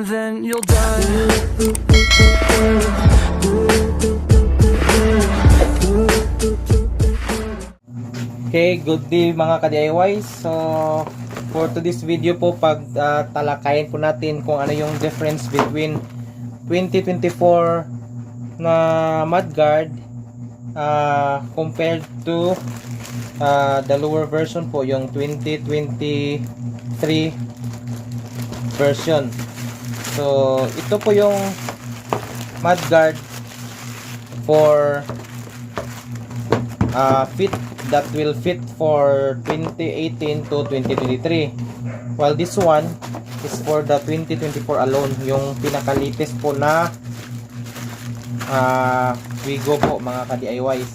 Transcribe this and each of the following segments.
and then you'll die. Okay, good day mga ka-DIY. So, for today's video po, talakayin po natin kung ano yung difference between 2024 na mudguard compared to the lower version po, yung 2023 version. So, ito po yung mudguard for that will fit for 2018 to 2023, while this one is for the 2024 alone, yung pinaka-latest po na Wigo po mga ka-DIYs.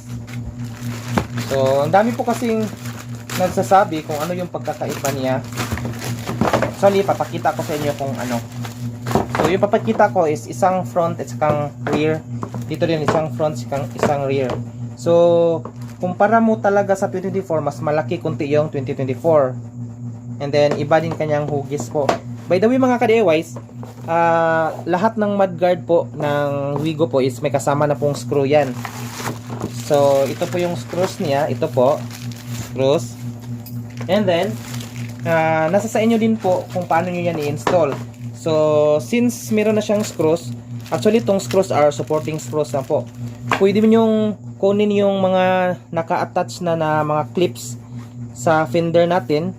So, ang dami po kasing nagsasabi kung ano yung pagkakaiba niya. Actually, papakita ko sa inyo kung ano. So, yung papakita ko is isang front at isang rear. Dito din isang front, isang rear. So, kumpara mo talaga sa 2024, mas malaki kunti yung 2024. And then, iba din kanyang hugis po. By the way mga ka-DIYs, lahat ng mudguard po ng Wigo po is may kasama na pong screw yan. So, ito po yung screws niya. Ito po, screws. And then, nasa sa inyo din po kung paano nyo yan i-install. So, since meron na siyang screws, actually itong screws are supporting screws na po. Pwede mo yung kunin yung mga naka-attach na mga clips sa fender natin.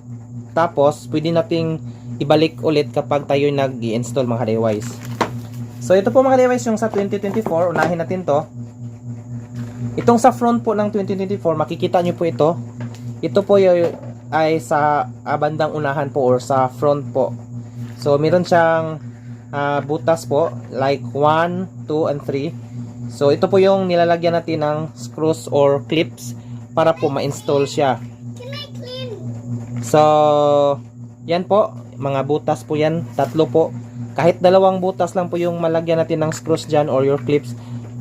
Tapos, pwede nating ibalik ulit kapag tayo nag-i-install mga ka-DIYs. So, ito po mga ka-DIYs yung sa 2024. Unahin natin to. Itong sa front po ng 2024, makikita nyo po ito. Ito po ay sa bandang unahan po or sa front po. So, meron siyang butas po, like 1, 2, and 3. So, ito po yung nilalagyan natin ng screws or clips para po ma-install siya. So, yan po, mga butas po yan, tatlo po. Kahit dalawang butas lang po yung malagyan natin ng screws dyan or your clips,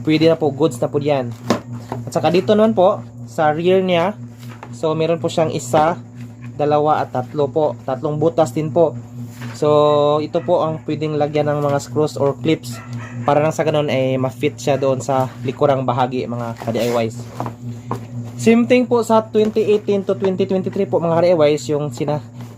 pwede na po, goods na po yan. At saka dito naman po, sa rear niya, so meron po siyang isa, dalawa at tatlo po. Tatlong butas din po. So, ito po ang pwedeng lagyan ng mga screws or clips para nang sa ganun ay ma-fit siya doon sa likurang bahagi mga ka-DIYs. Same thing po sa 2018 to 2023 po mga ka-DIYs,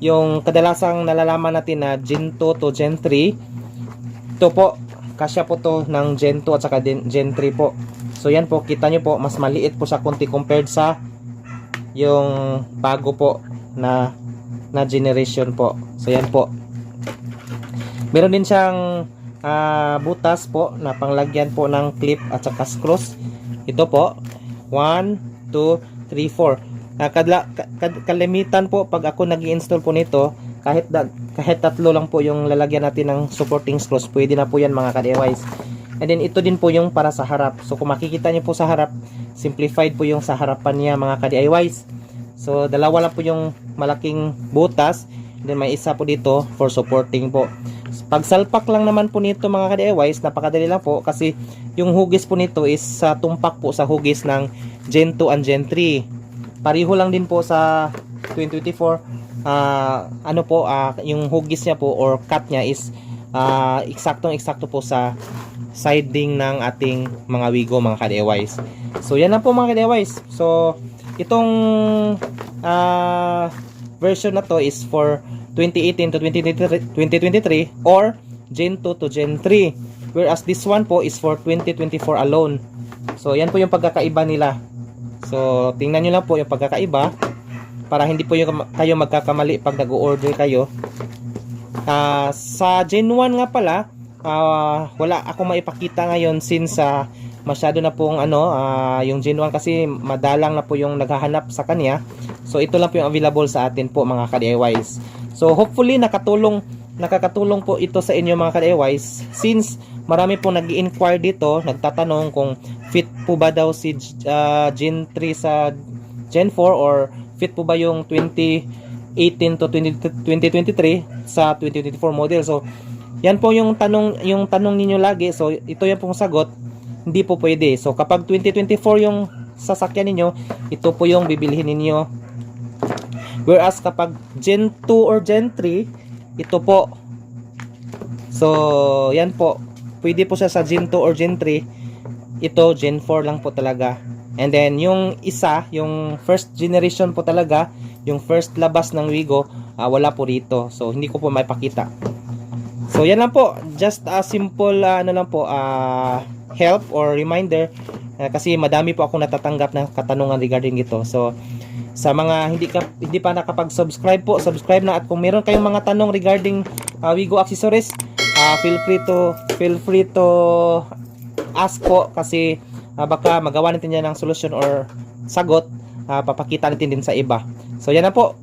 yung kadalasang nalalaman natin na Gen 2 to Gen 3. Ito po, kasya po to ng Gen 2 at saka Gen 3 po. So yan po, kita nyo po, mas maliit po siya konti compared sa yung bago po na generation po. So yan po. Meron din siyang butas po na panglagyan po ng clip at saka screws. Ito po, 1, 2, 3, 4. Kalimitan po pag ako nag-i-install po nito, kahit tatlo lang po yung lalagyan natin ng supporting screws, pwede na po yan mga ka-DIYs. And then ito din po yung para sa harap. So kung makikita niyo po sa harap, simplified po yung sa harapan niya mga ka-DIYs. So dalawa lang po yung malaking butas, then may isa po dito for supporting po. Pag salpak lang naman po nito mga ka-DIYs, napakadali lang po kasi yung hugis po nito is sa tumpak po sa hugis ng Gen 2 and Gen 3. Pareho lang din po sa 2024. Yung hugis niya po or cut niya is eksaktong-eksakto po sa siding ng ating mga Wigo mga ka-DIYs. So yan lang po mga ka-DIYs. So itong version na to is for 2018 to 2023 or Gen 2 to Gen 3, whereas this one po is for 2024 alone. So yan po yung pagkakaiba nila. So tingnan nyo lang po yung pagkakaiba para hindi po kayo magkakamali pag nag-order kayo. Sa Gen 1 nga pala, wala ako maipakita ngayon since masyado na pong yung Gen 1 kasi madalang na po yung naghahanap sa kanya. So ito lang po yung available sa atin po mga ka-DIYs. So hopefully nakakatulong po ito sa inyo mga ka-DIYs, since marami po nag-i-inquire dito, nagtatanong kung fit po ba daw si Gen 3 sa Gen 4 or fit po ba yung 2018 to 2023 sa 2024 model. So yan po yung tanong ninyo lagi. So ito yung pong sagot, hindi po pwede. So kapag 2024 yung sasakyan ninyo, ito po yung bibilhin ninyo. Whereas kapag Gen 2 or Gen 3, ito po. So, yan po. Pwede po siya sa Gen 2 or Gen 3. Ito, Gen 4 lang po talaga. And then, yung isa, yung first generation po talaga, yung first labas ng Wigo, wala po rito. So, hindi ko po maipakita. So, yan lang po. Just a simple, help or reminder. Kasi madami po ako natatanggap na katanungan regarding ito. So, sa mga hindi pa nakapag-subscribe po, subscribe na. At kung meron kayong mga tanong regarding Wigo accessories, feel free to ask po, kasi baka magawa natin yan ng solusyon or sagot, papakita natin din sa iba. So yan na po.